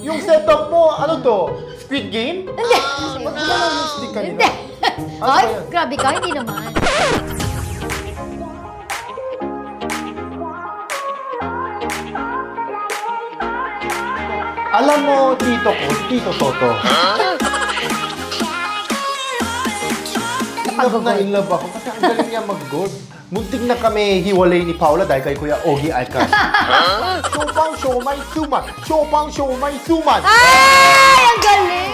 Yung setup mo, ano to? Squid Game? Hindi. Mag-stick kanina. Hindi. Ay, grabe ka, hindi naman. Alam mo, tito ko, Tito Toto. In love ako kasi ang galing niya mag-god. Muntik na kami hiwalay ni Paula dahil kay Kuya Ogie Alcaz. Showpang Showmay Suman! Showpang Showmay Suman! Ay! Ang galing!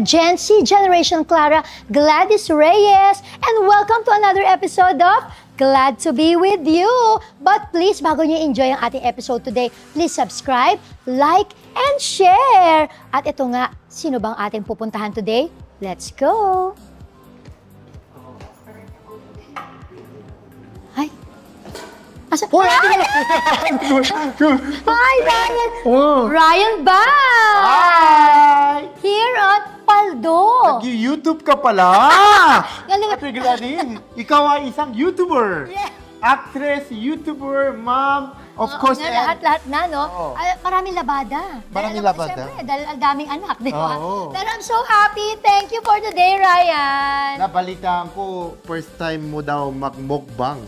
Gen Z Generation Clara Gladys Reyes, and welcome to another episode of Glad to be with you. But please, bago nyo enjoy ang ating episode today, please subscribe, like, and share. At ito nga, sino bang ating pupuntahan today? Let's go! Hi! Asa? Hi, Ryan! Oh. Ryan ba? Hi! Here on Paldo. Nag-YouTube ka pala! Galing. Ate Gladys, ikaw ay isang YouTuber. Yeah. Actress, YouTuber, mom, of course. Lahat-lahat na, no? Oh. Maraming labada. Maraming dahil, labada. Siyempre, dahil ang daming anak, di ba? Oh. Pero I'm so happy. Thank you for today, Ryan. Nabalitaan ko, first time mo daw mag-mukbang.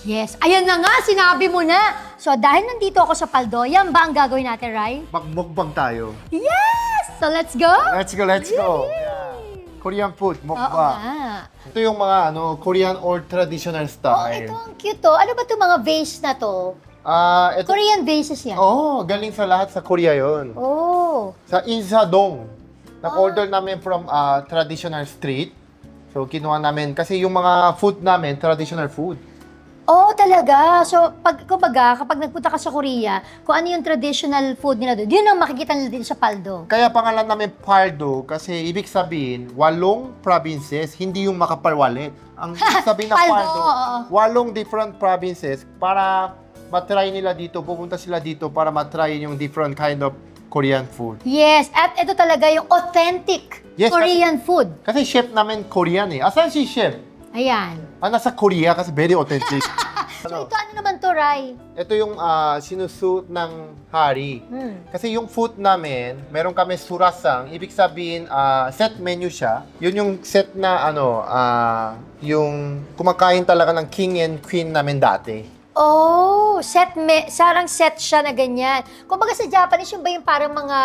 Yes. Ayan na nga, sinabi mo na. So, dahil nandito ako sa Paldo, yan ba ang gagawin natin, Ray? Mag-mukbang tayo. Yes! So, let's go? Let's go, let's go. Yeah. Korean food, Oo mukbang. nga. Ito yung mga Korean or traditional Oh, style. ito ang cute to. Ano ba itong mga vase na to? Ito, Korean vases yan. galing sa lahat sa Korea yon. Oh. Sa Insadong. Nag-order namin from traditional street. So, kinuha namin. Kasi yung mga food namin, traditional food. Oh, talaga. So, kapag nagpunta ka sa Korea, kung ano yung traditional food nila doon, yun ang makikita nila dito sa Paldo. Kaya pangalan namin Paldo kasi ibig sabihin, 8 provinces, hindi yung makapalwalit. Ang ibig sabihin na Paldo, Paldo, 8 different provinces para matry nila dito, pupunta sila dito para matry yung different kind of Korean food. Yes, at ito talaga yung authentic Korean food. Kasi chef namin Korean eh. Asan si chef? Ayan. Nasa Korea kasi very authentic. So, ito ano naman to, Ray? Ito yung sinusuot ng hari. Kasi yung food namin, meron kami surasang, ibig sabihin set menu siya. Yun yung set na yung kumakain talaga ng king and queen namin dati. Oh, sarang set siya na ganyan. Kung baga sa Japanese, yung ba yung parang mga,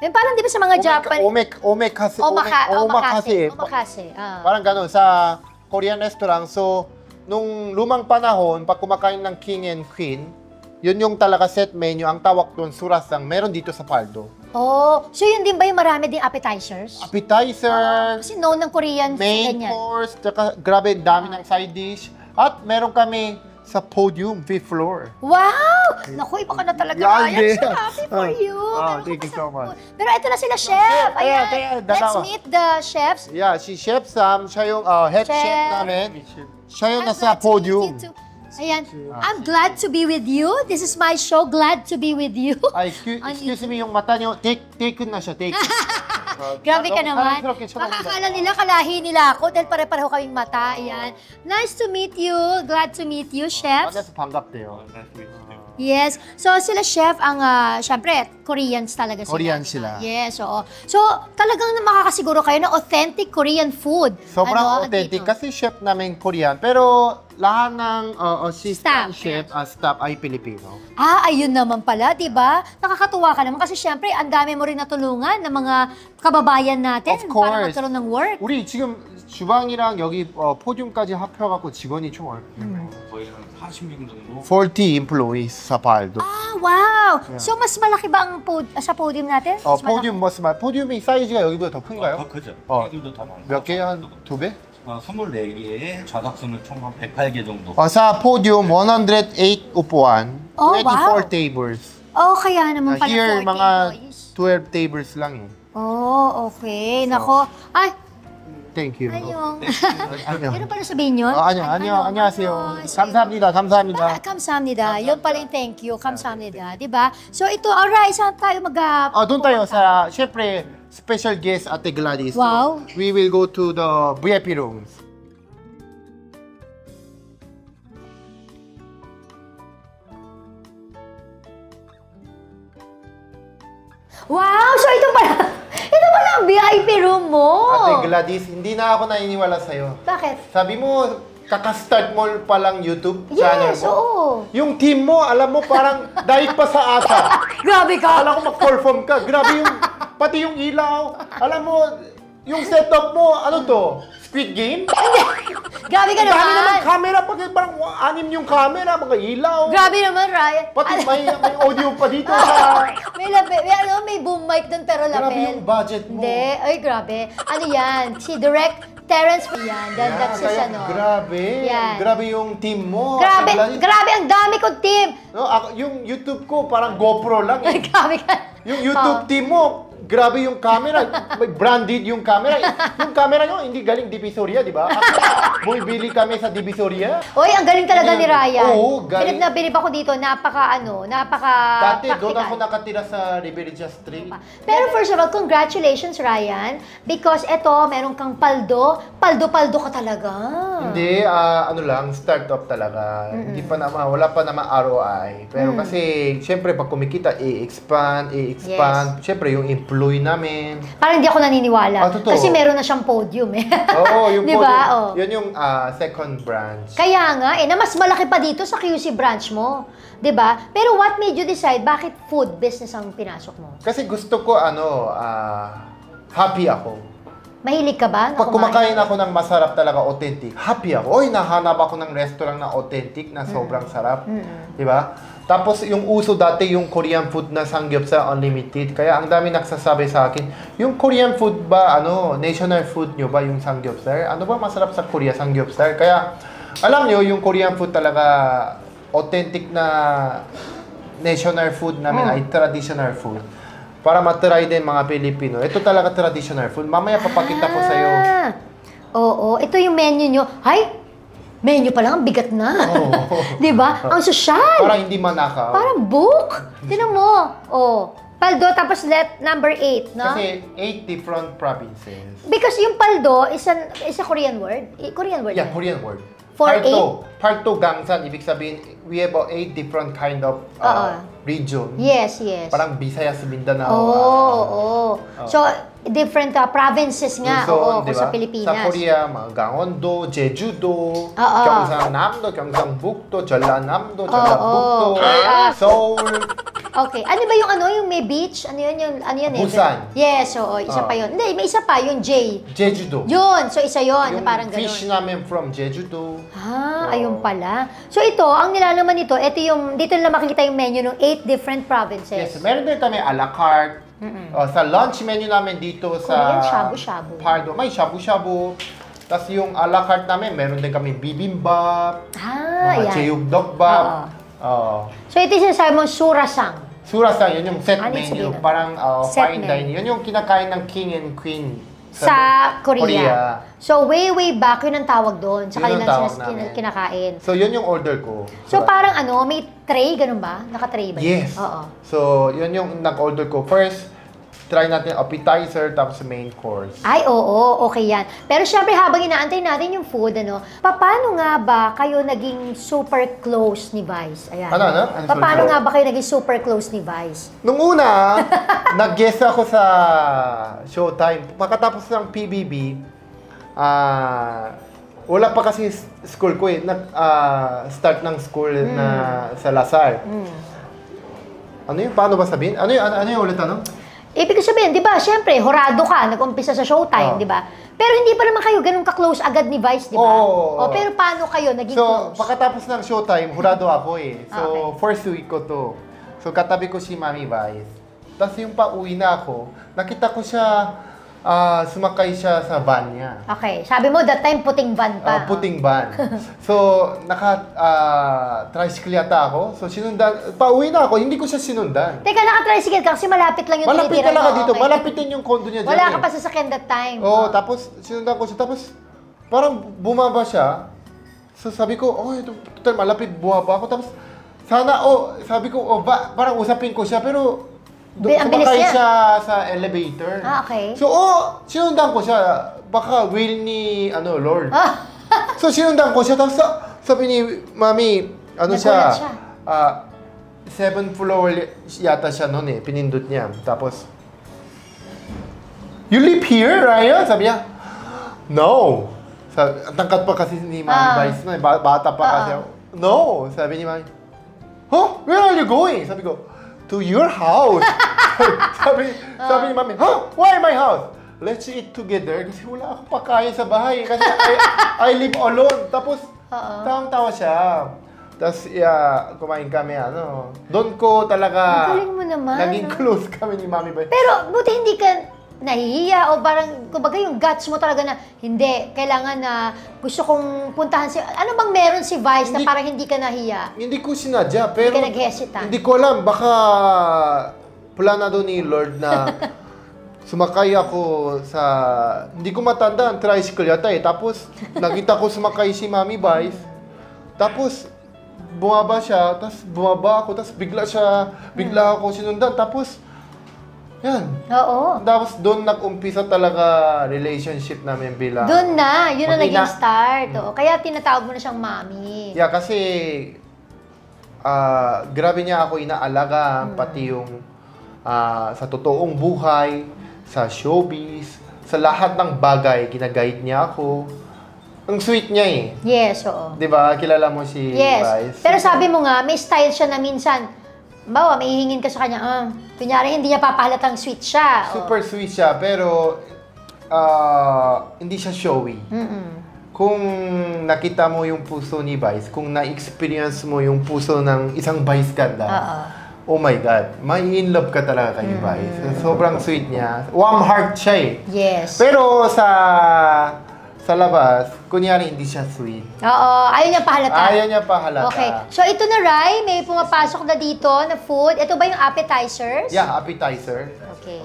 yung parang di ba sa mga Japanese? Omakase. Omakase. Parang ganun, sa Korean restaurant. So, nung lumang panahon, pag kumakain ng king and queen, yun yung talaga set menu. Ang tawag doon, surasang, meron dito sa Paldo. Oh, so yun din ba yung marami ding appetizers? Appetizer, Kasi known ng Korean main ganyan. course, tsaka grabe, dami ng side dish. At meron kami sa podium, 5th floor. Wow! Naku, iba ka na talaga, Ryan. So happy for you. Thank you so much. Pero ito na sila, chef. Ayan. Let's dalawa. meet the chefs. Yeah, si Chef Sam, siya yung head chef namin. Siya yung nasa podium. Ayan. I'm glad to be with you. This is my show, Glad to be with you. Ay, excuse me, yung mata niyo, take na siya, take. Grabe ka naman. Makakala nila, kalahi nila ako dahil pare-pareho kaming mata. Ayan. Nice to meet you. Glad to meet you, chefs. 만나서 반갑대요. Yes. So, sila chef ang, syempre, Koreans talaga sila. Korean sila. Yes, oo. So, talagang makakasiguro kayo na authentic Korean food. Sobrang authentic dito. kasi chef namin Korean. Pero lahat ng assistant chef, staff ay Pilipino. Ayun naman pala, di ba? Nakakatuwa ka naman kasi syempre, ang dami mo rin natulungan ng mga kababayan natin Of course. para magkaroon ng work. 우리 지금 주방이랑 여기 포디움까지 합쳐갖고 직원이 총 거의 한 40명 정도. 40 employees sa Paldo. Wow! So, mas malaki ba ang sa podium natin? Mas 포디움 포디움이 사이즈가 여기보다 더 큰가요? 더 크죠. 어. 애들도 더 많고. 몇 개? 한 2배? 24개에 좌석수는 총 한 108개 정도. Sa podium, 108 upuan, Oh, 24 wow. tables. Oh, kaya naman pala Here, 40 mga employees. 12 tables lang eh. Oh, okay. Nako. Ay, Thank you. ayong. Ano? Yun pala sabihin yun? 안녕하세요. 감사합니다. 감사합니다. Kamsahamnida. Yun pala yung thank you. Kamsahamnida. Diba? So ito, alright, saan tayo doon tayo sa, syempre, special guest Ate Gladys. Wow. So, we will go to the VIP rooms. Wow! So ito pala ang VIP room mo. Ate Gladys, hindi na ako naniniwala sa'yo. Bakit? Sabi mo, kaka-start mo pa lang YouTube channel Yes, mo. oo. Yung team mo, alam mo, parang dahil pa sa asa. Grabe ka. Alam ko mag-perform ka. Grabe yung, pati yung ilaw. Alam mo, yung setup mo, ano to? Squid Game? Grabe ka Dami naman naman. camera, pag parang anim yung camera, mga ilaw. Grabe naman, Ryan. Pati may audio pa dito sa... May boom mic doon pero lapel. Grabe yung budget mo. Hindi. Ay, grabe. Ano yan? Si Direct Terrence yan. That's his kaya ano. grabe. Yan. Grabe yung team mo. Grabe, Ate Gladys. grabe ang dami kong team. No, yung YouTube ko, parang GoPro lang eh. Grabe ka. Yung YouTube team mo, grabe yung camera. May branded yung camera. Yung camera nyo, hindi galing Divisoria, di ba? Bumibili kami sa Divisoria. Oy, ang galing talaga ni Ryan. Oo, galing. Bilib ako dito, napaka Dati, doon ako practical. nakatira sa Rebellia Street. Pero first of all, congratulations, Ryan. Because eto, meron kang paldo. Paldo-paldo ka talaga. Hindi, ano lang, startup talaga. Hindi pa naman, wala pa naman ROI. Pero kasi, syempre, pag kumikita, i-expand. Syempre, yung employee namin. Parang hindi ako naniniwala. Totoo. Kasi meron na siyang podium eh. Oo, yung Di ba? Oh. Yun yung second branch. Kaya nga, na mas malaki pa dito sa QC branch mo. 'Di ba? Pero what made you decide bakit food business ang pinasok mo? Kasi gusto ko, happy ako. Mahilig ka ba? na Pag kumain? kumakain ako ng masarap talaga, authentic, happy ako. Oy, nahanap ako ng restaurant na authentic, na sobrang sarap. Di ba? Tapos yung uso dati, yung Korean food na Samgyeopsal Unlimited. Kaya ang dami nagsasabi sa akin, yung Korean food ba, national food nyo ba yung Samgyeopsal? Ano ba masarap sa Korea, Samgyeopsal? Kaya, alam nyo, yung Korean food talaga, authentic na national food namin ay traditional food. Para matry din mga Pilipino. Ito talaga traditional food. Mamaya papakita ko sa'yo. Oo, ito yung menu nyo. Ay, menu pa lang, ang bigat na. Di ba? Ang sosyal. Para hindi manakaw. Parang book. Tinan mo. Oh, paldo, tapos number 8, no? Kasi 8 different provinces. Because yung paldo is a Korean word. Korean word. Yeah, yan. Korean word. For Part 2, Gangsan. Ibig sabihin, we have 8 different kind of region. Yes. Parang Visayas, Mindanao. Oo. So, different provinces nga. Oo, Luzon, di sa ba? Pilipinas. Sa Korea, mga Gangwon-do, Jeju-do, Oo. Gyeongsang-namdo, Gyeongsang-bukdo, Jeollanam-do, Jeollabuk-do, Seoul. Okay. Ano ba yung may beach? Ano yun eh? Busan. Yes, oo. Isa pa yun. Hindi, may isa pa, yung J. Jeju-do. Yun. So, isa yun. Yung Parang ganun. fish namin from Jeju-do. Ayun pala. So, ito, ang nilalaman nito, dito na makikita yung menu ng 8 different provinces. Yes, meron din kami a la carte. Sa lunch menu namin dito sa Korean shabu-shabu. Pardo, may shabu-shabu. Tapos yung a la carte namin, meron din kami bibimbap, mga Ayan. cheukdokbap. So, ito yung sinasabi mo, surasang. Surasang, yun yung set Ano yung menu. sabihin? Parang Set fine menu. dining. Yun yung kinakain ng king and queen Sa Korea. So, way back, yun ang tawag doon. Sa Yun ang kanilang tawag namin. kinakain. So, yun yung order ko. So, parang may tray, ganun ba? Naka-tray ba? Yes. Oo. So, yun yung nag-order ko. First, try natin appetizer, tapos main course. Ay, oo, okay yan. Pero syempre, habang inaantay natin yung food, paano nga ba kayo naging super close ni Vice? Ayan. Ano? Paano nga ba kayo naging super close ni Vice? Nung una, nag-guest ako sa Showtime. Pagkatapos ng PBB, wala pa kasi school ko eh. Start ng school na sa Lasar. Ano yun? Paano ba sabihin? Ano yung ulit ano? Ibig sabihin, di ba, syempre, horado ka, nag-umpisa sa Showtime, di ba? Pero hindi pa naman kayo ganun ka-close agad ni Vice, di ba? Oo. Pero paano kayo naging So, close? pagkatapos ng Showtime, hurado ako eh. So, Okay. first week ko to. So, katabi ko si Mami Vice. Tapos yung pauwi na ako, nakita ko siya, sumakay siya sa van niya. Okay. Sabi mo, that time, puting van pa. Puting van. So, tricycle yata ako. So, pauwi na ako. Hindi ko siya sinundan. Teka, naka-tricycle ka kasi malapit lang yung Malapit tinitira talaga mo. dito. Okay. Malapit din yung condo niya dyan. Wala ka pa sasakyan that time. Tapos sinundan ko siya. Tapos, parang bumaba siya. So, sabi ko, ito, total, malapit bumaba ako. Tapos, sabi ko, parang usapin ko siya. Pero, sumakay siya sa elevator. Okay. So, sinundan ko siya. Baka will ni, Lord. So, sinundan ko siya. Tapos, sabi ni Mami, siya? 7th floor yata siya noon eh. Pinindot niya. Tapos, you live here, Ryan? Sabi niya, no. Ang tangkat pa kasi ni Mami Vice. Bata pa kasi. No. Sabi ni Mami, where are you going? Sabi ko, to your house. sabi ni Mami, why my house? Let's eat together. Kasi wala akong pakain sa bahay. Kasi I live alone. Tapos, tawang-tawa siya. Tapos, kumain kami, Doon ko talaga, galing mo naman, naging close kami ni Mami Vice. Pero, buti hindi ka nahihiya o parang, kumbaga yung guts mo talaga na, hindi, kailangan na gusto kong puntahan si, ano bang meron si Vice na parang hindi ka nahiya? Hindi ko sinadya, pero hindi ka nag-hesitate. Hindi ko alam, baka planado ni Lord na sumakay ako sa, hindi ko matanda, ang tricycle yata eh. Tapos, nakita ko sumakay si Mami Vice. Tapos, bumaba siya, tapos bumaba ako, tapos bigla ako sinundan. Tapos, yan. Oo. Tapos doon nag-umpisa talaga relationship namin bilang... Doon na, yun na naging start. Oo. Kaya tinatawag mo na siyang Mami. Yeah, kasi grabe niya ako inaalagaan, pati yung sa totoong buhay, sa showbiz, sa lahat ng bagay, ginaguide niya ako. Ang sweet niya eh. Yes, oo. Diba? Kilala mo si Vice. Pero sabi mo nga, may style siya na minsan, bawa, may hihingin ka sa kanya, kunyari, hindi niya papahalatang sweet siya. Super sweet siya, pero hindi siya showy. Kung nakita mo yung puso ni Vice, kung na-experience mo yung puso ng isang Vice ganda, oh my God, may in love ka talaga kay Vice. Sobrang sweet niya. Warm heart siya eh. Yes. Pero sa labas, kunyari hindi siya sweet. Oo, ayaw niya pahalata. Ayaw niya pahalata. Okay. So ito na, Rai, may pumapasok na dito na food. Ito ba yung appetizers? Yeah, appetizer. Okay.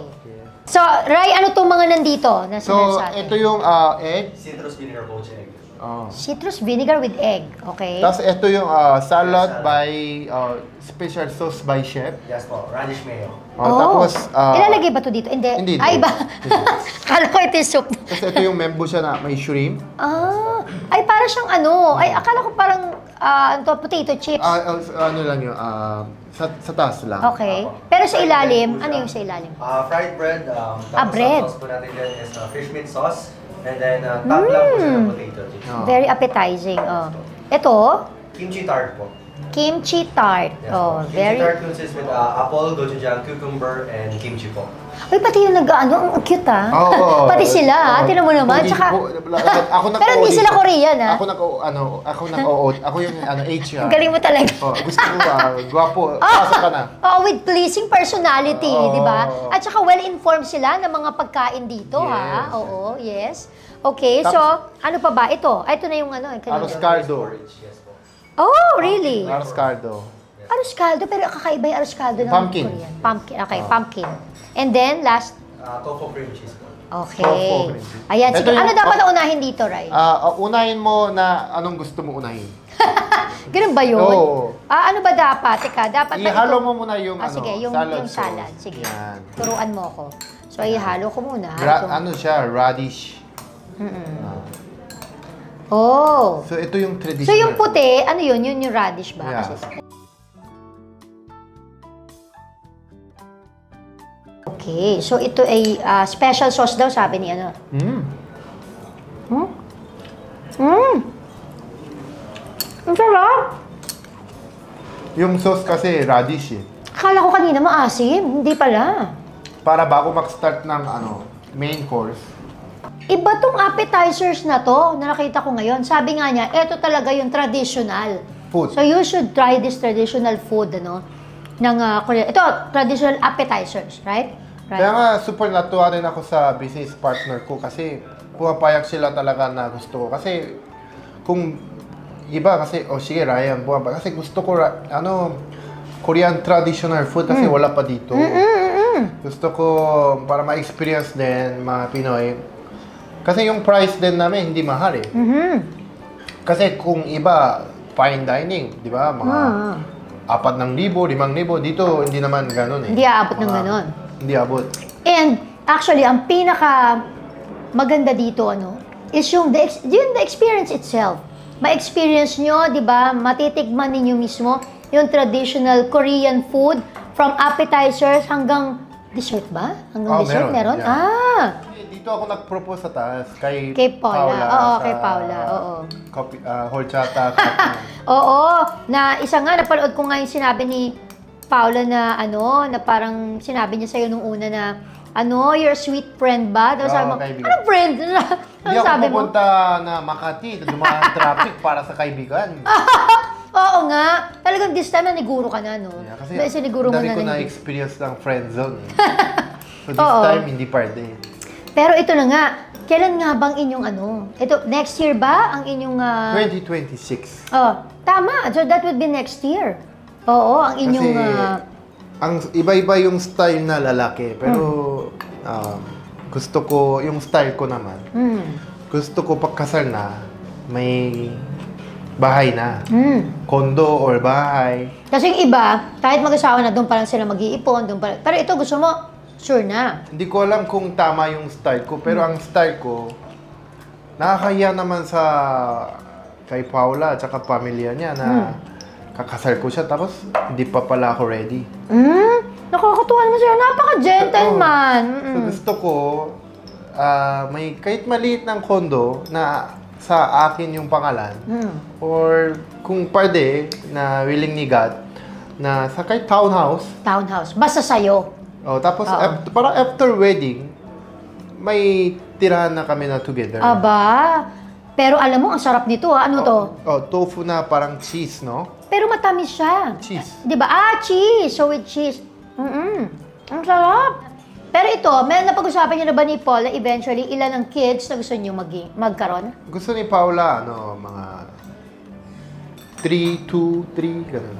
So, Rai, ano itong mga nandito na So, sa atin? ito yung egg. Citrus vinegar poached egg. Citrus vinegar with egg. Okay. Tapos ito yung salad by special sauce by chef. Yes po, radish mayo. Tapos ilalagay ba to dito? Hindi. Ay, ba? Kala ko ito yung soup. Tapos ito yung membo siya na may shrimp. Ay, para siyang ay, akala ko parang, potato chips. Ano lang yun, sa taas lang. Okay. Pero sa ilalim, ano yung sa ilalim? Fried bread. Bread. Ang sauce po natin dyan is fish meat sauce. And then, top lang po siya ng potato chips. Very appetizing. Ito? Kimchi tart po. Kimchi tart. Yes, very... Kimchi tart consists with apple, gochujang, cucumber, and kimchi po. Ay, pati yung ang cute Oo. Pati sila, tinan mo naman. Tsaka, pero hindi sila Korean Ako ako yung H. Ang galing mo talaga. Gusto ko gwapo. Pasok ka na. With pleasing personality, di ba? At saka well-informed sila ng mga pagkain dito, ha? Oo, yes. Okay, so, ano pa ba? Ito na yung Arroz caldo. Oh, really? Arroz caldo. Arroz caldo, pero kakaiba yung arroz caldo ng Pumpkin. Korean. Pumpkin, okay, pumpkin. And then, last? Tofu cream cheese po. Okay. Tofu cream cheese. Ayan, sige. Ito yung- Ano dapat na unahin dito, Rai? Unahin mo na anong gusto mo unahin. Ganun ba yun? Oo. Ano ba dapat? Teka, dapat ba Ihalo ito? mo muna yung sige, yung salad. sauce. Sige. Yan. Turuan mo ako. So, ihalo ko muna. Ano siya, radish. Oh. So, ito yung traditional. So, yung puti, ano yun? Yun yung radish ba? Yeah. Okay. So, ito ay special sauce daw, sabi ni ano. Ang sarap! Yung sauce kasi radish eh. Akala ko kanina maasim. Hindi pala. Para bago mag-start ng main course. Iba tong appetizers na to, na nakita ko ngayon. Sabi nga niya, eto talaga yung traditional Food. So you should try this traditional food, ng Korea. Ito, traditional appetizers, right? Kaya nga, super natuwa rin ako sa business partner ko kasi pumapayag sila talaga na gusto ko. Kasi kung iba kasi, sige Ryan, pumapayag. Kasi gusto ko, Korean traditional food kasi wala pa dito. Gusto ko para ma-experience din mga Pinoy. Kasi yung price din namin hindi mahal eh. Kasi kung iba, fine dining, di ba? Mga 4,000, 5,000. Dito, hindi naman ganun eh. Hindi aabot ng ganun. Hindi abot. And actually, ang pinaka maganda dito is yung the experience itself. Ma-experience nyo, di ba? Matitikman ninyo mismo yung traditional Korean food from appetizers hanggang dessert ba? Hanggang dessert meron? Yeah. Dito ako nag-propose sa taas kay Paula. Oo, kay Paula. Oo. Horchata. Oo, na isa nga napanood ko nga yung sinabi ni Paula na na parang sinabi niya sa'yo nung una na you're a sweet friend ba? Tapos sabi mo, anong friend? Hindi ako pupunta na Makati, dumaan traffic para sa kaibigan. Oo nga. Talagang this time naniguro ka na, no? Yeah, kasi siniguro mo dami na ko na-experience ng friend zone. So this time, hindi parte. Pero ito na nga, kailan nga bang inyong ito, next year ba ang inyong... 2026. Oh, tama. So that would be next year. Oo, ang inyong... ang iba-iba yung style na lalaki, pero gusto ko, yung style ko naman, gusto ko pagkasal na, may bahay na. Condo or bahay. Kasi yung iba, kahit mag-asawa na, doon pa lang sila mag-iipon, doon pa lang. Pero ito, gusto mo, sure na. Hindi ko alam kung tama yung style ko, pero ang style ko, nakakahiya naman kay Paula at saka pamilya niya na kakasal ko siya, tapos hindi pa pala ako ready. Nakakatuwa naman siya. Napaka-gentleman. So gusto ko, may kahit maliit ng kondo na sa akin yung pangalan, or kung pwede, na willing ni God, na sa kahit townhouse. Townhouse. Basta sa'yo. Tapos parang after wedding, may tirahan na kami na together. Aba. Pero alam mo, ang sarap nito Ano to? Tofu na parang cheese, no? Pero matamis siya. Cheese. Di ba? Cheese. So with cheese. Ang sarap. Pero ito, may napag-usapan niyo na ba ni Paul na eventually ilan ang kids na gusto niyo magkaroon? Gusto ni Paula, mga 3, 2, 3, gano'n.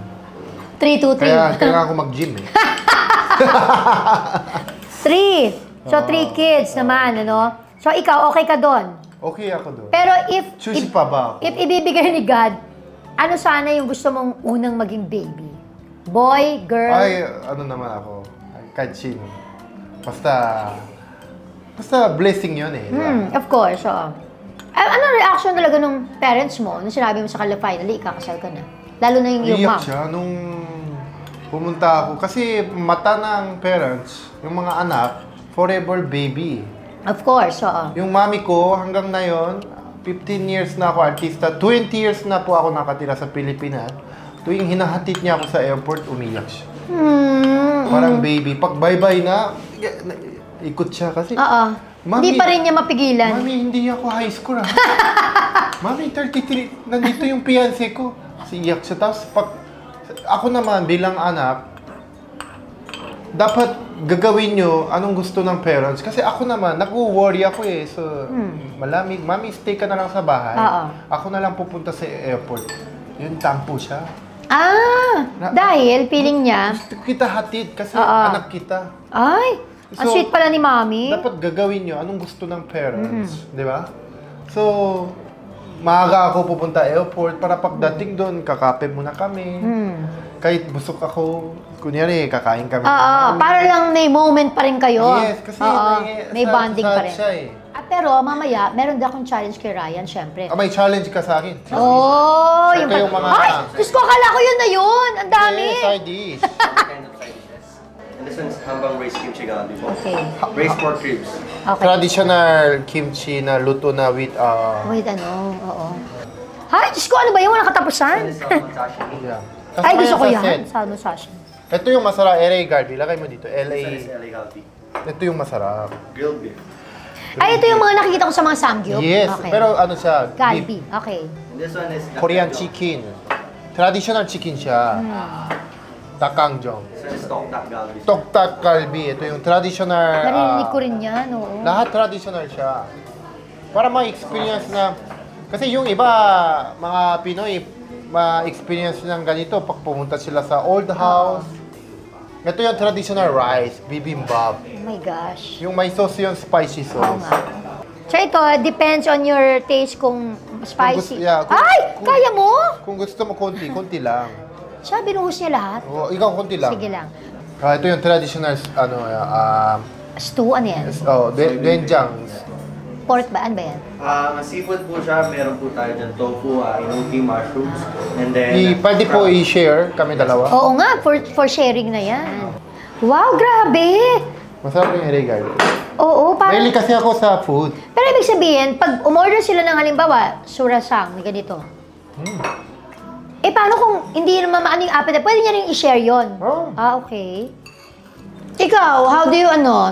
3, 2, 3. Kaya ako mag-gym eh. 3. So 3 kids naman, So ikaw, okay ka doon? Okay ako doon. Pero if ibibigay ni God, ano sana yung gusto mong unang maging baby? Boy, girl? Ay, naman ako. Kahit sino. Basta blessing yun eh. Of course, ano reaction talaga nung parents mo nung sinabi mo sa kanila, finally, ikakasal ka na? Lalo na yung iyak mom. siya nung pumunta ako. Kasi mata ng parents, yung mga anak, forever baby. Of course, Yung mami ko, hanggang na yun, 15 years na ako artista. 20 years na po ako nakatira sa Pilipinas. Tuwing hinahatid niya ako sa airport, umiyak siya. Parang baby. Pag bye-bye na, ikot siya kasi. Hindi pa rin niya mapigilan. Mami, hindi ako high school Mami, 33. Nandito yung fiancé ko. Kasi iyak siya. Tapos ako naman bilang anak, dapat gagawin nyo anong gusto ng parents. Kasi ako naman, nag-worry ako eh. So, malamig. Mami, stay ka na lang sa bahay. Ako na lang pupunta sa airport. Yun, tampo siya. Dahil feeling niya... Gusto kita hatid kasi anak kita. Ay, ang sweet pala ni Mami. Dapat gagawin nyo anong gusto ng parents. Di ba? So, maaga ako pupunta airport para pagdating doon, kakape muna kami. Kahit busok ako, kunyari, kakain kami. Para lang may moment pa rin kayo. Yes, kasi may bonding pa rin. Siya eh. Pero mamaya, meron din akong challenge kay Ryan, syempre. May challenge ka sa akin. Yung mga... Ay! Diyos ko, akala ko yun na yun! Ang dami! Side dish. Kind of side dishes. And this one's hambang braised kimchi galbi po. Okay. Braised pork ribs. Okay. Traditional kimchi na luto na with... Wait, oo. Ay, Diyos ko, ano ba yun? Walang katapusan? This is salmon sashimi. Ay, gusto ko Kasama yan. set. Salmon sashimi. Ito yung masarap, LA Galbi. Lagay mo dito, This LA. one is LA galbi. Ito yung masarap. Grilled beef. Ay, ito yung mga nakikita ko sa mga samgyup? Yes, Okay. pero ano siya? Galbi, beef. okay. And this one is Korean nakketo. chicken. Traditional chicken siya. Takangjong. This one is Toktak Galbi. Toktak Kalbi. Ito yung traditional... Narinig ko rin yan, oo. Lahat traditional siya. Para ma-experience na... Kasi yung iba, mga Pinoy, ma-experience ng ganito pag pumunta sila sa old house. Ito yung traditional rice, bibimbap. Oh my gosh. Yung may sauce yung spicy Oo sauce. nga. So ito, depends on your taste kung spicy. Kung Kaya mo? Kung gusto mo konti, konti lang. Siya, binuhos niya lahat. O, ikaw konti lang. Sige lang. Ito yung traditional, Stew, ano yan? doenjang. Pork ba? Ano ba yan? Seafood po siya, meron po tayo dyan tofu, inoki, mushrooms, and then... Pwede po i-share kami dalawa. Oo nga, for sharing na yan. Wow, grabe! Masarap yung regalo. Oo, parang... Mahilig kasi ako sa food. Pero ibig sabihin, pag umorder sila ng halimbawa, surasang, may ganito. Eh, paano kung hindi naman maano yung appetite? Pwede niya rin i-share yun. Oh. Okay. Ikaw, how do you,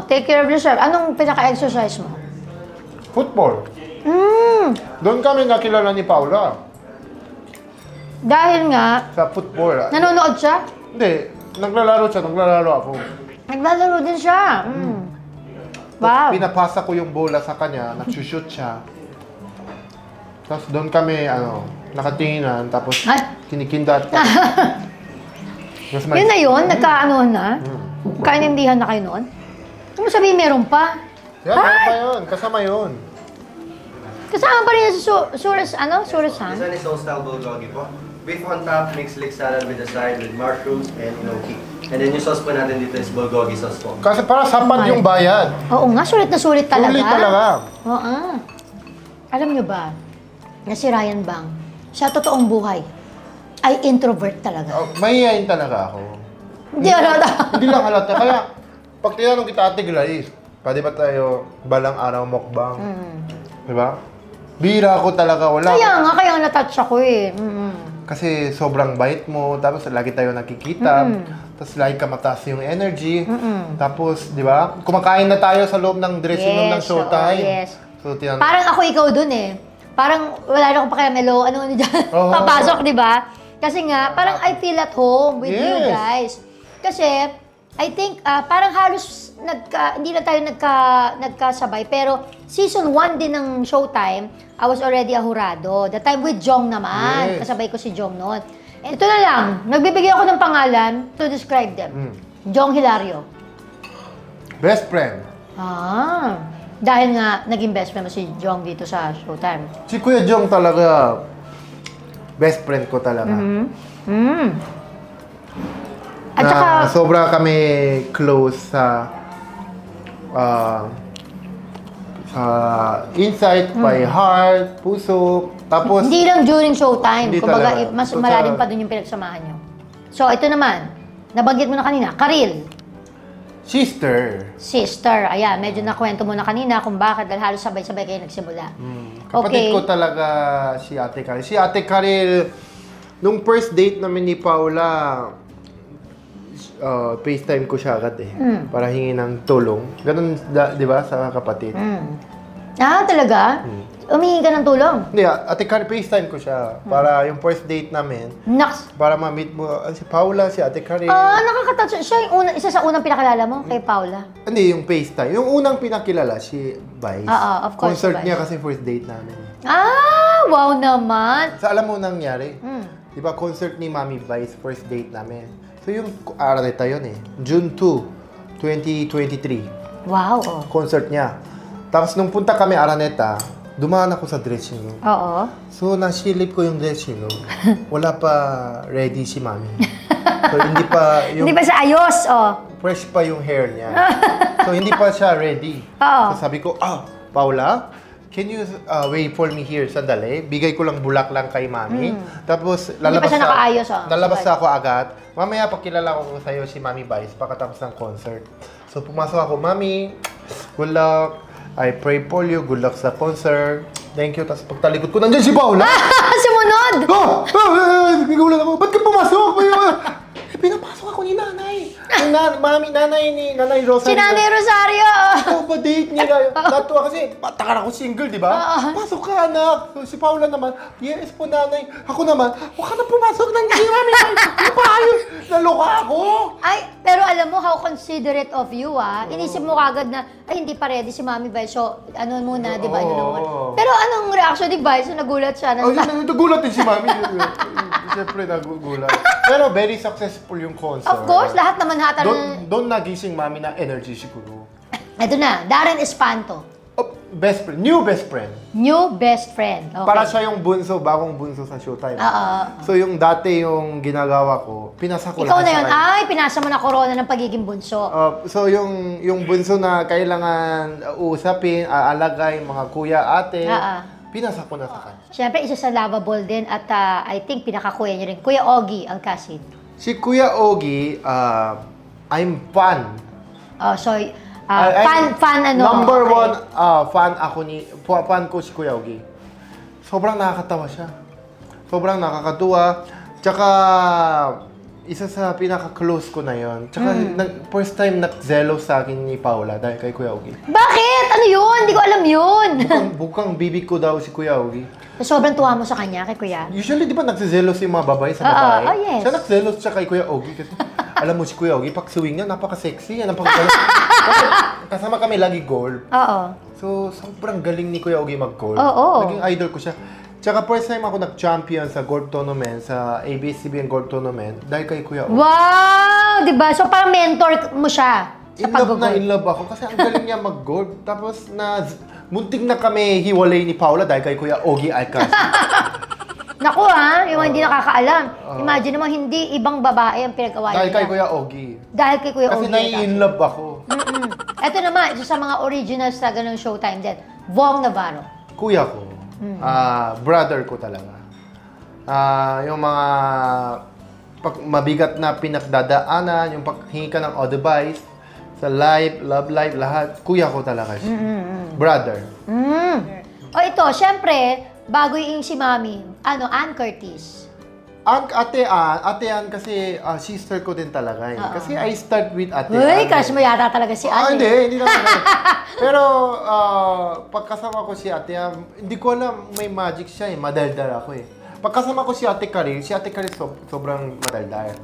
take care of yourself? Anong pinaka-exercise mo? Football. Doon kami nakilala ni Paula. Dahil nga, Sa football. nanonood siya? Hindi. Naglalaro ako. Naglalaro din siya. Wow. Pinapasa ko yung bola sa kanya, nagsushoot siya. Tapos doon kami, nakatinginan, tapos Ay. kinikindat. Yun na yun, nagkaanohan na. Kaintindihan na kayo noon. Kung sabihin meron pa. Yan, ano pa yun? Kasama yun. Kasama pa rin sa surasang? This one is style bulgogi po. Beef on top, mixed leek salad with the side with mushrooms and inoki. And then yung sauce po natin dito is bulgogi sauce po. Kasi para sapat yung bayad. Oo nga, sulit na sulit talaga. Sulit talaga. Oo. Alam nyo ba, na si Ryan Bang, sa totoong buhay, ay introvert talaga. Mahihayin talaga ako. Hindi halata. Hindi lang halata. Kaya, pag tinanong kita, Ate Gladys, pwede ba tayo balang araw mukbang? Diba? Bira ako talaga. Wala. Kaya na-touch ako eh. Kasi sobrang bait mo, tapos lagi tayo nakikita, tapos lagi ka mataas yung energy, tapos, di ba, kumakain na tayo sa loob ng dressing room ng showtime. Yes. So, tinanong, Parang ako ikaw dun eh. Parang wala na akong pakiamelo, ano dyan, Oo. papasok, di ba? Kasi nga, parang I feel at home with you Yes. guys. Kasi, I think, parang halos hindi na tayo nagkasabay, pero season 1 din ng Showtime, I was already a hurado. The time with Jong naman, Yes. kasabay ko si Jong noon. Ito na lang, nagbibigay ako ng pangalan to describe them. Jong Hilario. best friend. Dahil nga, naging best friend mo si Jong dito sa Showtime. Si Kuya Jong talaga, best friend ko talaga. At saka, Sobra kami close sa insight, by heart, puso, tapos hindi lang during Showtime. Hindi Kumbaga, talaga. mas So, malalim sa- pa dun yung pinagsamahan nyo. So, ito naman. Nabanggit mo na kanina, Karil. Sister. Ayan, medyo nakwento mo na kanina kung bakit dahil halos sabay-sabay kayo nagsimula. kapatid ko talaga si Ate Karil. Si Ate Karil, nung first date namin ni Paula, FaceTime ko siya agad eh. Para hingin ng tulong. Ganun, di ba, sa kapatid. Talaga? Umihingi ka ng tulong? Hindi, Ate Karil, FaceTime ko siya. Para yung first date namin, Naks! para ma-meet mo si Paula, si Ate Karil. Nakakatouch. Siya yung isa sa unang pinakilala mo kay Paula. Hindi, yung FaceTime. Yung unang pinakilala, si Vice. Of course, Concert si Vice. niya kasi first date namin. Wow naman! Sa alam mo nangyari? Di ba, concert ni Mami Vice, first date namin. So yung Araneta yun eh. June 2, 2023. Wow, Concert niya. Tapos nung punta kami Araneta, dumaan ako sa dressing room. Oo. So nasilip ko yung dressing room. Wala pa ready si Mami. So hindi pa yung... Hindi ba sa ayos, Fresh pa yung hair niya. So hindi pa siya ready. Oo. So sabi ko, Paula, can you wait for me here sandali? Bigay ko lang bulak lang kay Mami. Tapos lalabas pa siya nakaayos, lalabas sabay. ako agad. Mamaya pakilala ko sa'yo si Mami Vice pagkatapos ng concert. So pumasok ako, Mami, good luck. I pray for you. Good luck sa concert. Thank you. Tapos pagtalikod ko, nandiyan si Paula! Sumunod! Nagulat ako. Ba't ka pumasok? Pinapasok ako ni nanay. Nanay Rosa. Si Nanay Rosario! Pa-date niya. Natuwa kasi, takar ako single, di ba? Pasok ka, anak. So, si Paula naman, yes po, nanay. Ako naman, huwag ka na pumasok ng si mami. Ano pa ayos? Naloka ako! Ay, pero alam mo, how considerate of you, Inisip mo kagad na, ay, hindi pa ready si Mami Vice. So, ano muna, di ba? Ano muna. Pero anong reaction ni Vice? So, nagulat siya. Nagulat din si Mami. Siyempre, nagugulat. Pero very successful yung concert. Of course, lahat naman hata Doon nagising Mami na energy siguro. Ito na, Darren Espanto. Best friend. New best friend. New best friend. Okay. Para siya yung bunso, bagong bunso sa Showtime. So yung dati yung ginagawa ko, pinasa ko Ikaw lang na yun. Ay, pinasa mo na corona ng pagiging bunso. So yung bunso na kailangan usapin, alagay, mga kuya, ate, pinasa ko na sa kanya. Siyempre, isa sa lovable din at I think pinakakuya niya rin. Kuya Ogie, ang kasin. Si Kuya Ogie, I'm fan. Fan ano? Number one, fan ko si Kuya Ogie. Sobrang nakakatawa siya. Sobrang nakakatuwa. Tsaka, isa sa pinaka-close ko na yon. Tsaka, first time nag-zelo sa akin ni Paula dahil kay Kuya Ogie. Bakit? Ano yun? Hindi ko alam yun. Bukang bibig ko daw si Kuya Ogie. Sobrang tuwa mo sa kanya, kay Kuya? Usually, di ba nagsizelos yung mga babae sa babae? Yes. Siya nagsizelos siya kay Kuya Ogie kasi alam mo si Kuya Ogie, pag swing niya, napaka-sexy. Kasama kami lagi golf. So, sobrang galing ni Kuya Ogie mag-golf. Naging idol ko siya. Tsaka first time ako nag-champion sa golf tournament, sa ABS-CBN golf tournament, dahil kay Kuya Ogie. Wow! Diba? So, parang mentor mo siya sa pag-golf. In love ako kasi ang galing niya mag-golf. Tapos, munting na kami hiwalay ni Paula dahil kay Kuya Ogie Alcaz. Naku yung hindi nakakaalam. Imagine naman hindi ibang babae ang pinag-awayan dahil niya. kay Kuya Ogie. Dahil kay Kuya Ogie. Kasi nai-in love ako. Ito naman, isa sa mga originals na ganung Showtime din. Vong Navarro. Kuya ko. Brother ko talaga. Yung mga mabigat na pinagdadaanan, yung paghingi ka ng advice sa life, love life, lahat. Kuya ko talaga siya. Brother. O ito, syempre, bago yung si Mami, Ann Curtis. Ate Ann kasi sister ko din talaga eh. Kasi I start with Ate Ann. Uy, crush mo yata talaga si Ann. Hindi naman. Pero pagkasama ko si Ate Ann, hindi ko alam, may magic siya eh. Madaldal ako eh. Pagkasama ko si Ate Karil sobrang madaldal.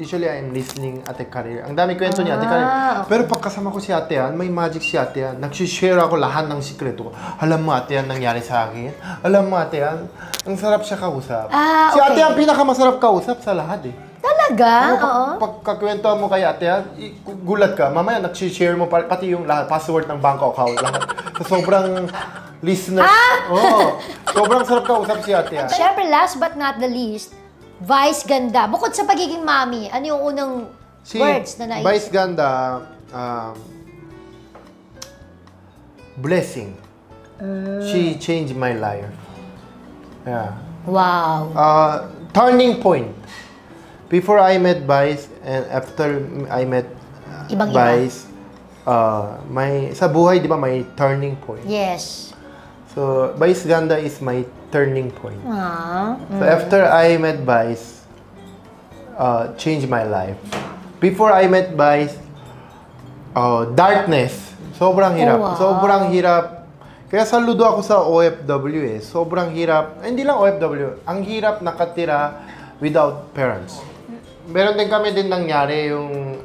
Usually I'm listening Ate Karil. Ang dami kwento ni Ate Karil. Pero pagkasama ko si Ate Ann, may magic si Ate Ann. Nag-share ako lahat ng sikreto ko. Alam mo Ate Ann, nangyari sa akin. Alam mo Ate Ann, ang sarap siya kausap. Si Ate Ann, pinakamasarap kausap sa lahat eh. Talaga? Pagkakwento mo kay Ate Ann, gulat ka. Mamaya nag-share mo pati yung lahat, password ng bank account, lahat. So, sobrang listener. Sobrang sarap kausap si Ate Ann. Siyempre, last but not the least, Vice Ganda. Bukod sa pagiging Mami, ano yung unang words na naisip? Vice Ganda, blessing. She changed my life. Yeah. Wow. Turning point. Before I met Vice and after I met Vice, sa buhay, di ba, may turning point. Yes. So, Vice Ganda is my turning point. So, after I met Vice, changed my life. Before I met Vice, darkness. Sobrang hirap. Sobrang hirap. Kaya saludo ako sa OFW eh. Sobrang hirap. Hindi lang OFW. Ang hirap nakatira without parents. Meron din kami nangyari yung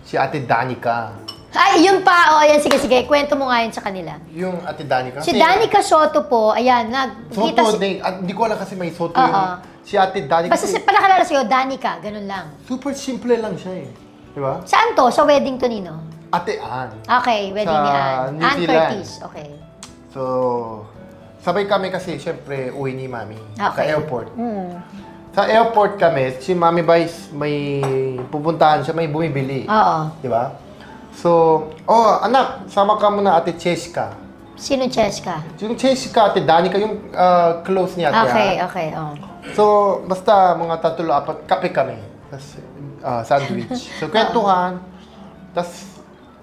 si Ate Danica. Ay, yun pa. Yan, sige. Kwento mo nga yun sa kanila. Yung Ate Danica. Si Danica Soto po, ayan, Soto din. Hindi ko alam kasi may Soto yung si Ate Danica. Basta panakalala sa'yo, Danica, ganun lang. Super simple lang siya eh. Di ba? Saan to? Sa wedding to nino? Ate Ann. Okay, wedding ni Ann. Ann Curtis, okay. So, sabay kami kasi, syempre, uwi ni Mami sa airport. Sa airport kami, si Mami Vice may pupuntahan siya, may bumibili. Di ba? So, anak, sama ka muna Ate Cheska. Sino Cheska? Yung Cheska, Ate Danica, yung close niya. Okay. So, basta mga 3-4, kape kami. Tapos, sandwich. So, kwentuhan. Tapos,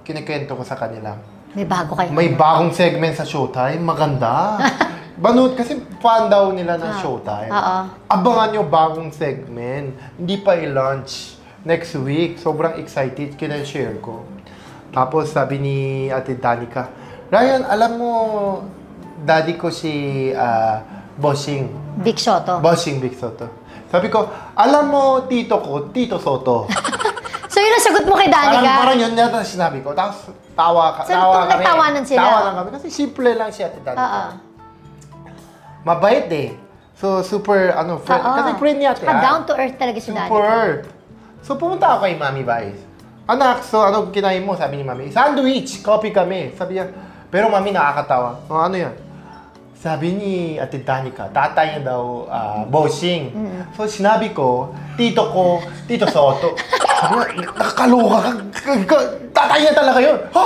kinikwento ko sa kanila. May bago kayo. May bagong segment sa Showtime. Maganda. Banood kasi fan daw nila ng Showtime. Abangan nyo bagong segment. Hindi pa i-launch next week. Sobrang excited. Kina-share ko. Tapos sabi ni Ate Danica, Ryan, alam mo, daddy ko si Bossing. Vic Soto. Bossing Vic Soto. Sabi ko, alam mo, tito ko, Tito Soto. So yun ang sagot mo kay Danica? Parang yun na sinabi ko. Tapos tawa So, kami. nagtawanan sila? Tawa lang kami. Kasi simple lang siya, Ate Danica. Mabait eh. So, super, friend. Kasi friend niya, ate. Down to earth talaga si Danica. Super. So, pumunta ako kay Mami Vice. Anak, so ano kinain mo? Sabi ni Mami. Sandwich, coffee kami. Sabi niya, pero Mami nakakatawa. Ano yan? Sabi ni Ate Danica, tatay niya daw bossing. So, sinabi ko, Tito Soto. Sabi niya, nakakaloka ka. Tatay niya talaga yun. Ha?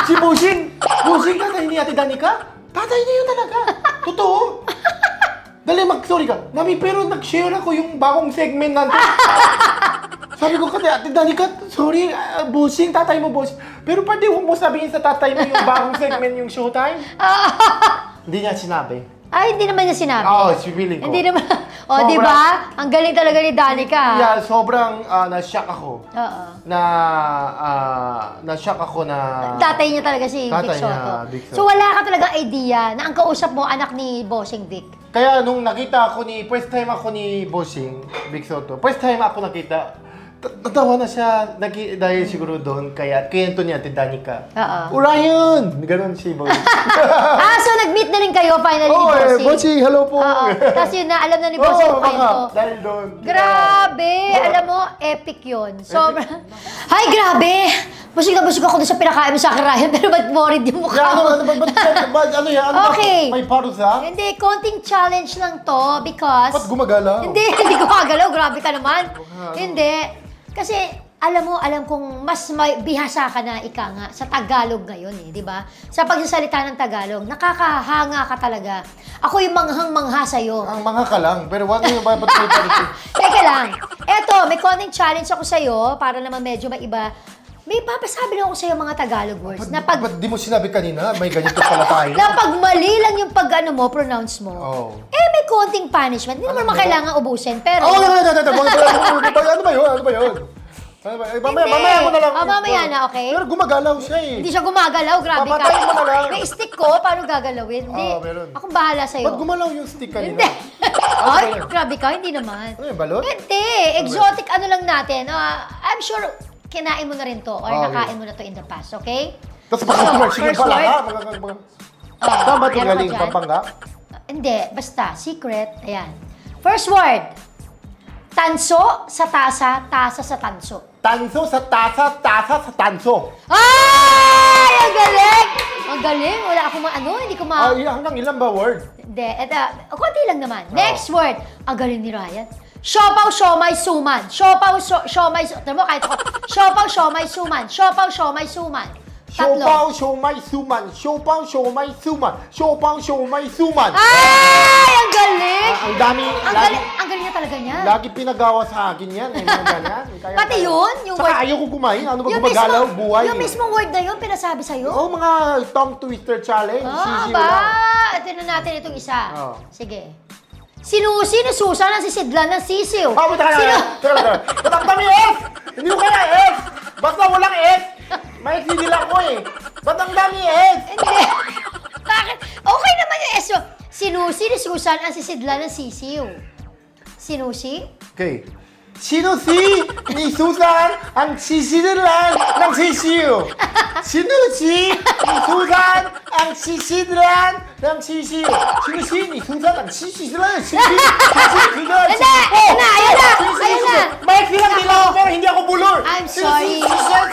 Si Bossing? Bossing tatay ni Ate Danica? Tatay niya yun talaga. Totoo. Dali, sorry ka. Mami, pero nag-share ako yung bagong segment natin. Sabi ko, Ate Danica, sorry, Bossing, tatay mo, Bossing. Pero pwede huwag mo sabihin sa tatay mo yung bagong segment, yung showtime. Hindi niya sinabi. Ay, hindi naman niya sinabi. Oo, feeling ko. Hindi naman. O, di ba? Ang galing talaga ni Danica. Yeah, sobrang na-shock ako. Oo. Na-shock ako na... Tatay niya talaga si Vic Soto. So, wala ka talaga idea na ang kausap mo, anak ni Bossing Vic. Kaya nung nakita ako first time ako ni Bossing, Vic Soto, first time ako nakita, natawa na siya dahil siguro doon kaya kwento niya Ate Danica. Orion! Ganon si Bossing. So nag-meet na rin kayo finally ni Bossing? Bossing, hello po! Tapos yun na, alam na ni Bossing yung kwento. Dahil doon. Grabe! Alam mo, epic yun. Ay, grabe! Busog na busog ako doon sa pinakain mo sa akin, Ryan, pero ba't worried yung mukha mo? Ano yan? Okay. May parusa? Hindi, konting challenge lang to because... Ba't gumagalaw? Hindi gumagalaw. Grabe ka naman. Hindi. Kasi, alam kong mas may bihasa ka na ika nga sa Tagalog ngayon eh, di ba? Sa pagsasalita ng Tagalog, nakakahanga ka talaga. Ako yung manghang-mangha sa'yo. Ang mangha ka lang, pero what yung ba't may parusa? Teka lang. Eto, may konting challenge ako sa'yo para naman medyo maiba. May papasabi lang ako sa'yo mga Tagalog words. Ba't di mo sinabi kanina? May ganito pala tayo. Na pag mali lang yung pronounce mo, may konting punishment. Hindi naman kailangan ubusin, pero... Ano ba yun? Mamaya mo na lang. Mamaya na, okay? Pero gumagalaw siya eh. Hindi siya gumagalaw, grabe ka. Papatayin mo na lang. May stick ko, paano gagalawin? Hindi. Meron. Akong bahala sa'yo. Ba't gumalaw yung stick kanina? Hindi. Ay, grabe ka, hindi naman. Ano yung balot? Hindi. Exotic ano lang natin. I'm sure kinain mo na rin to or nakain mo na to in the past, okay? Tapos sige pala ha. Saan ba ito galing? Pampanga? Hindi, basta. Secret. Ayan. First word. Tanso sa tasa, tasa sa tanso. Tanso sa tasa, tasa sa tanso. Ay! Ang galing! Ang galing. Wala akong hindi ko hanggang ilan ba word? Hindi. Kunti lang naman. Next word. Ang galing ni Ryan. Siopaw, siomay, suman. Siopaw, siomay, tama mo kahit ako. Siopaw, siomay, suman. Siopaw, siomay, suman. Siopaw, siomay, suman. Siopaw, siomay, suman. Siopaw, siomay, suman. Ay! Ang galing! Ang dami. Ang galing niya talaga niya. Lagi pinagawa sa akin yan. Pati yun? Yung word. Saka ayaw ko kumain. Ano ba gumagalaw? Buhay. Yung mismong word na yun, pinasabi sa'yo? Oo, mga tongue twister challenge. Ito na natin itong isa. Sige. Sinusi ni Susan ang sisidlan ng sisiw. Teka lang. Ba't ang dami S? Hindi ko kaya S. Basta walang S. May CD lang ko eh. Ba't ang dami S? Hindi. Bakit? Okay naman yung S. Sinusi ni Susan ang sisidlan ng sisiw. Sinusi? Okay. Sinusi ni Susan ang sisidlan ng sisiw. Sinusi ni Susan ang sisidlan ng sisiw. Sinusi ni Susan ang sisidlan ng sisiw. Ayan na! Mike lang nila ako pero hindi ako bulor. I'm sorry.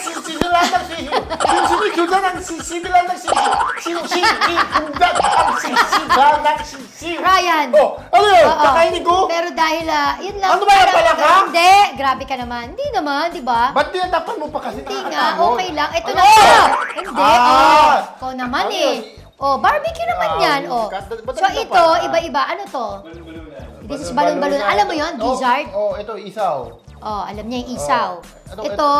Sisidlan ng sisiw. Sinusi ni Susan ang sisidlan ng sisiw. Sinusi ni Susan ang sisidlan ng sisiw. Ryan. Ano yun? Kakainin ko? Pero dahil, yun lang. Ano ba yan pala ka? Hindi. Grabe ka naman. Hindi naman, di ba? Ba't tinatapan mo pa kasi Hindi nga. Okay lang. Ito na. Hindi. Ikaw naman eh. Barbecue naman yan. So ito, iba-iba. Ano to? This is balon-balon. Alam mo yun? Gizzard? Ito, isaw. Alam niya yung isaw. Ito,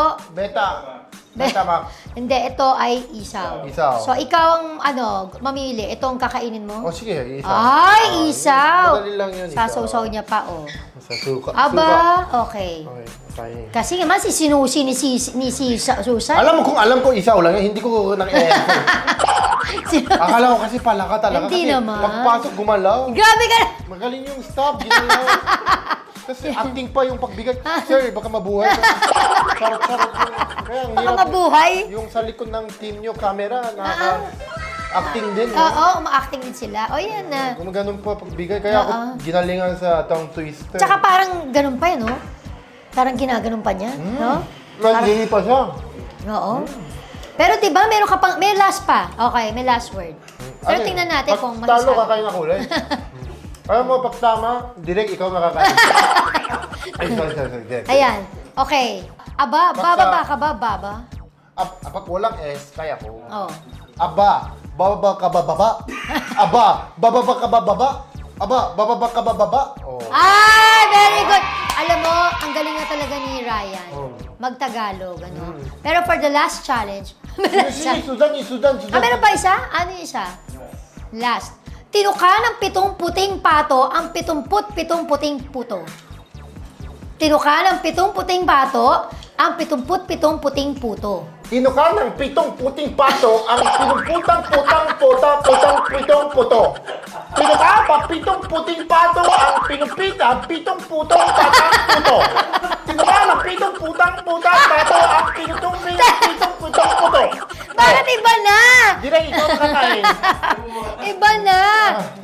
Beta Mac. Hindi, ito ay isaw. So ikaw ang mamili. Ito ang kakainin mo? Sige, isaw. Ay, isaw. Madali lang yun, isaw. Sasaw-saw niya pa, Sa suka. Aba, okay. Okay. Kasi naman si Sinusi ni si Susan. Alam ko isaw lang yun, hindi ko nang Akala ko kasi pala ka talaga. Hindi kasi naman. Pagpasok, gumalaw. Grabe ka na! Magaling yung staff, ginalaw. Kasi acting pa yung pagbigay. Sir, baka mabuhay. Charot-charot yung... Kaya ang Baka hirap. mabuhay. Yung sa likod ng team nyo, camera, acting din. Oo, uma-acting din sila. O yan na. Kung ganun pa pagbigay, kaya ako ginalingan sa tongue twister. Tsaka parang ganun pa yun, no? Parang ginaganon pa niya, no? Naghihi pa siya. Oo. Pero diba, meron ka pang, may last pa. Okay, may last word. Pero tingnan natin kung masasabi. Pag talo, masasabi. kakain ako ulit. Alam mo, pag tama, direct ikaw makakain. Ay, sorry. Ayan. Okay. Aba, baba ka ba, baba? Pag walang S, kaya ko. Oo. Aba, bababa ka ba baba? Aba, bababa ka ba baba? Aba, bababa ka ba baba? Oh. Ah, very good. Alam mo, ang galing na talaga ni Ryan. Magtagalog, ano? Pero for the last challenge, Sudan. meron pa isa? Ano yung isa? Last. Tinuka ng 7 puting pato ang 70 puting puto. Tinuka ng 7 puting pato ang 77 puting puto. Tinuka ng 7 puting pato ang pinumputang puto. Tinuka pa 7 puting pato ang pinumpita 7 putong patang puto. Tinuka ng 7 putang pato ang pinutong 7 putong puto. Bakit iba na? Direk, ikaw makakain. Iba na.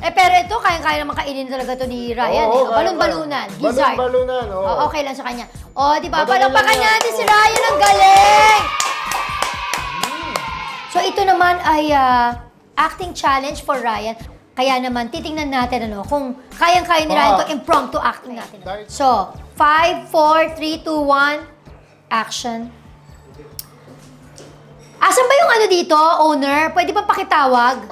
Pero ito, kaya naman kainin talaga to ni Ryan. Balon-balunan. Gizzard. Balon-balunan, oo. Okay lang sa kanya. O, di ba? Madali Palakpakan lang yan. natin si Ryan. Ang galing! So, ito naman ay acting challenge for Ryan. Kaya naman, titingnan natin kung kayang-kaya ni Ryan to impromptu acting natin. So, 5, 4, 3, 2, 1, action. Asan ba yung ano dito, owner? Pwede ba pakitawag?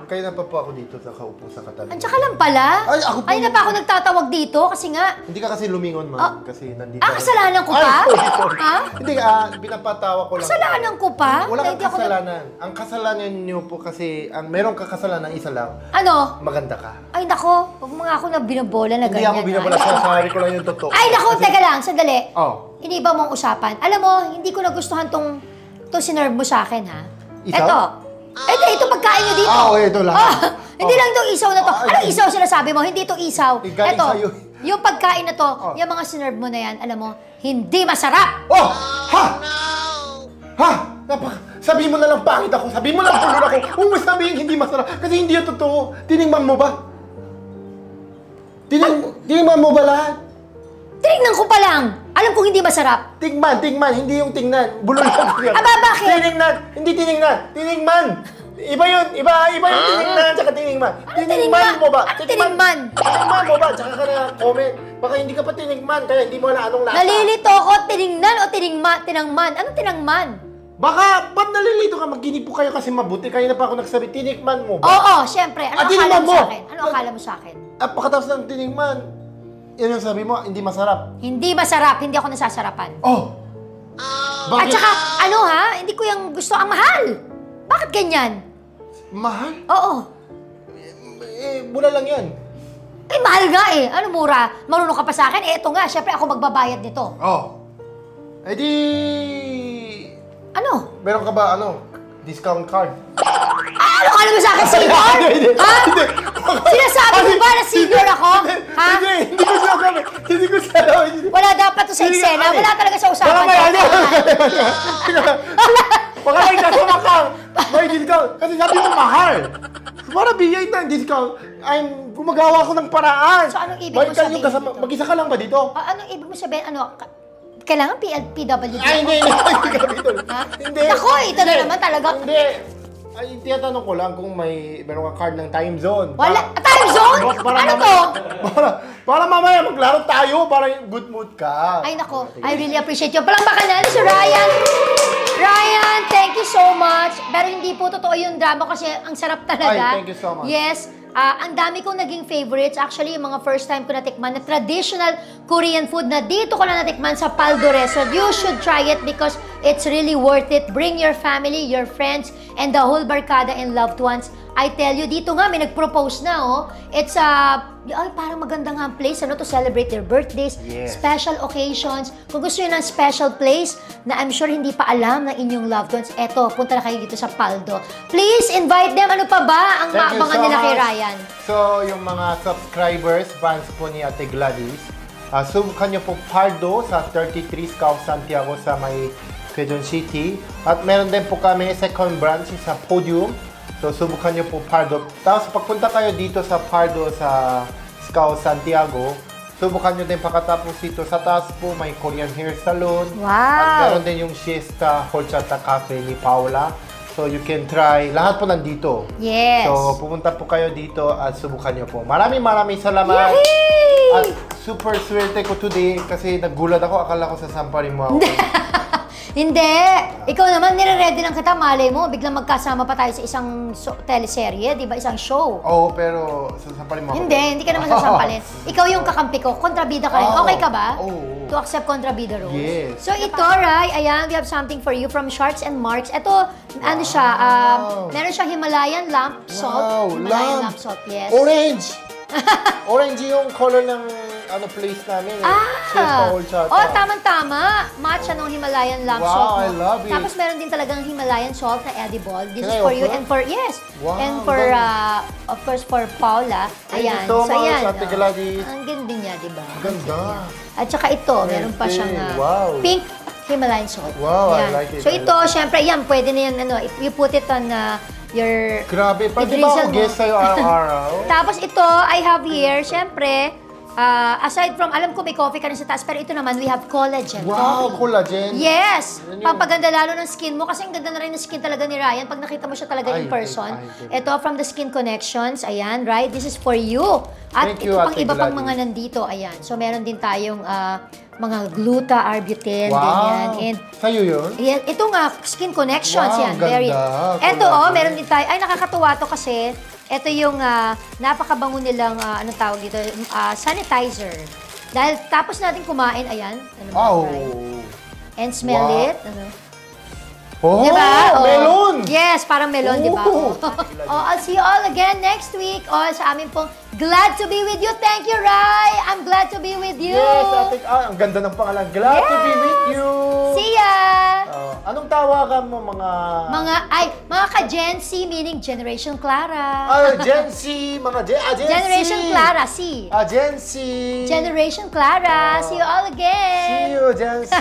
Kaya na pa po ako dito sa kaupo sa katabi. Andiyan ka lang pala? Ay, ako po. Ay, na pa ako nagtatawag dito kasi nga... Hindi ka kasi lumingon, ma'am. Kasi nandito. kasalanan ko pa? Sorry. Ha? Hindi, pinapatawa ko lang. Kasalanan ko pa? Wala Na kang hindi ako kasalanan. Ang kasalanan niyo po kasi, meron kang kasalanan isa lang. Ano? Maganda ka. Ay, nako. Huwag mga ako na binabola na Hindi ganyan. ako binabala sa sarili ko lang yung totoo. Ay, nako. Teka lang. Sandali. Oh. Iniba mong usapan. Alam mo, hindi ko nagustuhan tong sinerve mo sa akin, ha? Isaw? Ito pagkain nyo dito. Ito lang. Hindi lang itong isaw na to. Anong isaw sinasabi mo? Hindi ito isaw. Galing Ito, sa'yo. yung pagkain na to, yung mga sinerve mo na yan, alam mo, hindi masarap. Oh! Ha! Ha! Sabihin mo na lang pangit ako. Sabihin mo na lang pulur ako. Huwag mo sabihin hindi masarap. Kasi hindi yung totoo. Tiningman mo ba? Tiningman mo ba lahat? Tinignan ko pa lang. Alam kong hindi masarap. Tingman. Hindi yung tingnan. Bulol lang yan. Aba, bakit? Tiningnan. Hindi tiningnan. Tiningman. Iba yun. Iba yung tiningnan tsaka tiningman. Tiningman mo ba? Ano tiningman? Tiningman mo ba? Tsaka ka na comment. Baka hindi ka pa tiningman kaya hindi mo alam anong lasa. Nalilito ako. Tiningnan o tinangman? Anong tinangman? Baka, ba't nalilito ka? Magginip po kayo kasi mabuti. Kaya na pa ako nagsabi, tiningman mo ba? Oo, syempre. Ano akala tiningman mo mo? sa akin? Ano akala mo sa akin? Pagkatapos ng tiningman, yun yung sabi mo, hindi masarap. Hindi masarap. Hindi ako nasasarapan. Oh! At Bakit? saka, hindi ko yung gusto. Ang mahal. Bakit ganyan? Mahal? Oo. Mura lang yan. Mahal nga eh. Ano mura? Marunong ka pa sa akin? Eto nga, syempre ako magbabayad nito. Oh. Di... Ano? Meron ka ba, discount card? Ano ka naman sa akin, senior? Ha? Sinasabi mo ba na senior ako? Ha? Hindi ko sinasabi. Hindi ko sinasabi. Wala dapat to sa eksena. Wala talaga sa usapan. Baka may Baka may kasama ka. May discount. Kasi sabi mo mahal. Para bigay ng discount, gumagawa ko ng paraan. So, anong ibig mo sabihin dito? Mag-isa ka lang ba dito? Anong ibig mo sabihin? Kailangan PWD? Hindi ka dito. Ha? Hindi. Ako, ito na naman talaga. Hindi. Tinatanong ko lang kung meron kang card ng time zone. Wala. Time zone? Ano to? Para mamaya maglaro tayo, para good mood ka. Ay, nako. I really appreciate you. Palakpakan natin si Ryan. Ryan, thank you so much. Pero hindi po totoo yung drama kasi ang sarap talaga. Ay, thank you so much. Yes. Ang dami kong naging favorites. Actually, yung mga first time ko natikman na traditional Korean food na dito ko na natikman sa Paldo Restaurant. You should try it because it's really worth it. Bring your family, your friends, and the whole barkada and loved ones. I tell you, dito nga, may nag-propose na, oh. It's ay, parang magandang nga place, ano, to celebrate their birthdays, special occasions. Kung gusto nyo ng special place na I'm sure hindi pa alam ng inyong loved ones, eto, punta na kayo dito sa Paldo. Please, invite them. Ano pa ba ang maabangan nila kay Ryan? So, yung mga subscribers, fans po ni Ate Gladys, subukan nyo po Pardo sa 33 Scao Santiago sa may Quezon City. At meron din po kami second branch sa Podium. So, subukan nyo po Pardo. Tapos, pagpunta kayo dito sa Pardo sa Scao Santiago, subukan nyo din pagkatapos dito. Sa taas po, may Korean Hair Salon. Wow! At meron din yung Siesta Horchata Cafe ni Paula. So, you can try. Lahat po nandito. Yes. So, pumunta po kayo dito at subukan nyo po. Maraming salamat. Yay! At super swerte ko today kasi nagulat ako. Akala ko sasamparin mo ako. Hindi! Ikaw naman, nire-ready lang kita. Malay mo, biglang magkasama pa tayo sa isang teleserye, di ba? Isang show. Oo, pero sasamparin mo ako. Hindi ka naman sasampalin. Ikaw yung kakampi ko. Kontrabida ka rin. Okay ka ba? Oo. To accept kontrabida roles? Yes. So ito, Rai, ayan, we have something for you from Sharks and Marks. Ito, ano siya, meron siyang Himalayan lamp salt. Himalayan lamp salt, yes. Orange! Orange yung color ng place namin. Siesta Horchata. Oh, tamang-tama. Matcha ng Himalayan lamp Wow, salt mo. I love it. Tapos meron din talagang Himalayan salt na edible. This Can is I for you offer? and for, yes. Wow, And for, of course, for Paula. Thank you Ayan. so much, ayan. Ate Gladys. Ang ganda niya, di ba? Ganda. At saka ito, meron pa siyang Wow. pink Himalayan salt. Wow, I Ayan. like it. So ito, syempre, yan, pwede na yan, if you put it on your... Grabe, pwede ba i-drizzle ako mo. guest sa'yo araw-araw? Tapos ito, I have here, syempre, aside from, alam ko may coffee ka rin sa taas, pero ito naman, we have collagen Wow, coffee. collagen. Yes! Yan yun. Pampaganda lalo ng skin mo kasi ang ganda na rin ng skin talaga ni Ryan pag nakita mo siya talaga in person. Ito from the Skin Connections, ayan, right? This is for you. At Thank you, ito pang Ate iba pang Gladys. mga nandito, ayan. So meron din tayong mga gluta, arbutin, Wow. ganyan. And Sa'yo yun? yan, ito nga, Skin Connections, Wow, yan. ganda. Ito, Collagen. meron din tayo. Ay, nakakatuwa to kasi, ito yung napakabango nilang, anong tawag dito, sanitizer. Dahil tapos natin kumain, ayan. Ano ba, Wow. Ryan? And smell Wow. it. Ano? Oh, Diba? Oh. melon! Yes, parang melon, di ba? Oh. I'll see you all again next week. Sa amin pong Glad to be with you. Thank you, Rai. I'm glad to be with you. Yes, Ate, ang ganda ng pangalan. Glad to be with you. See ya! Anong tawagan mo mga... Mga ka-Gen Z, meaning Generation Clara. Gen Z, mga Gen Z. Generation Clara, C. Gen Z. Generation Clara. See you all again. See you, Gen Z.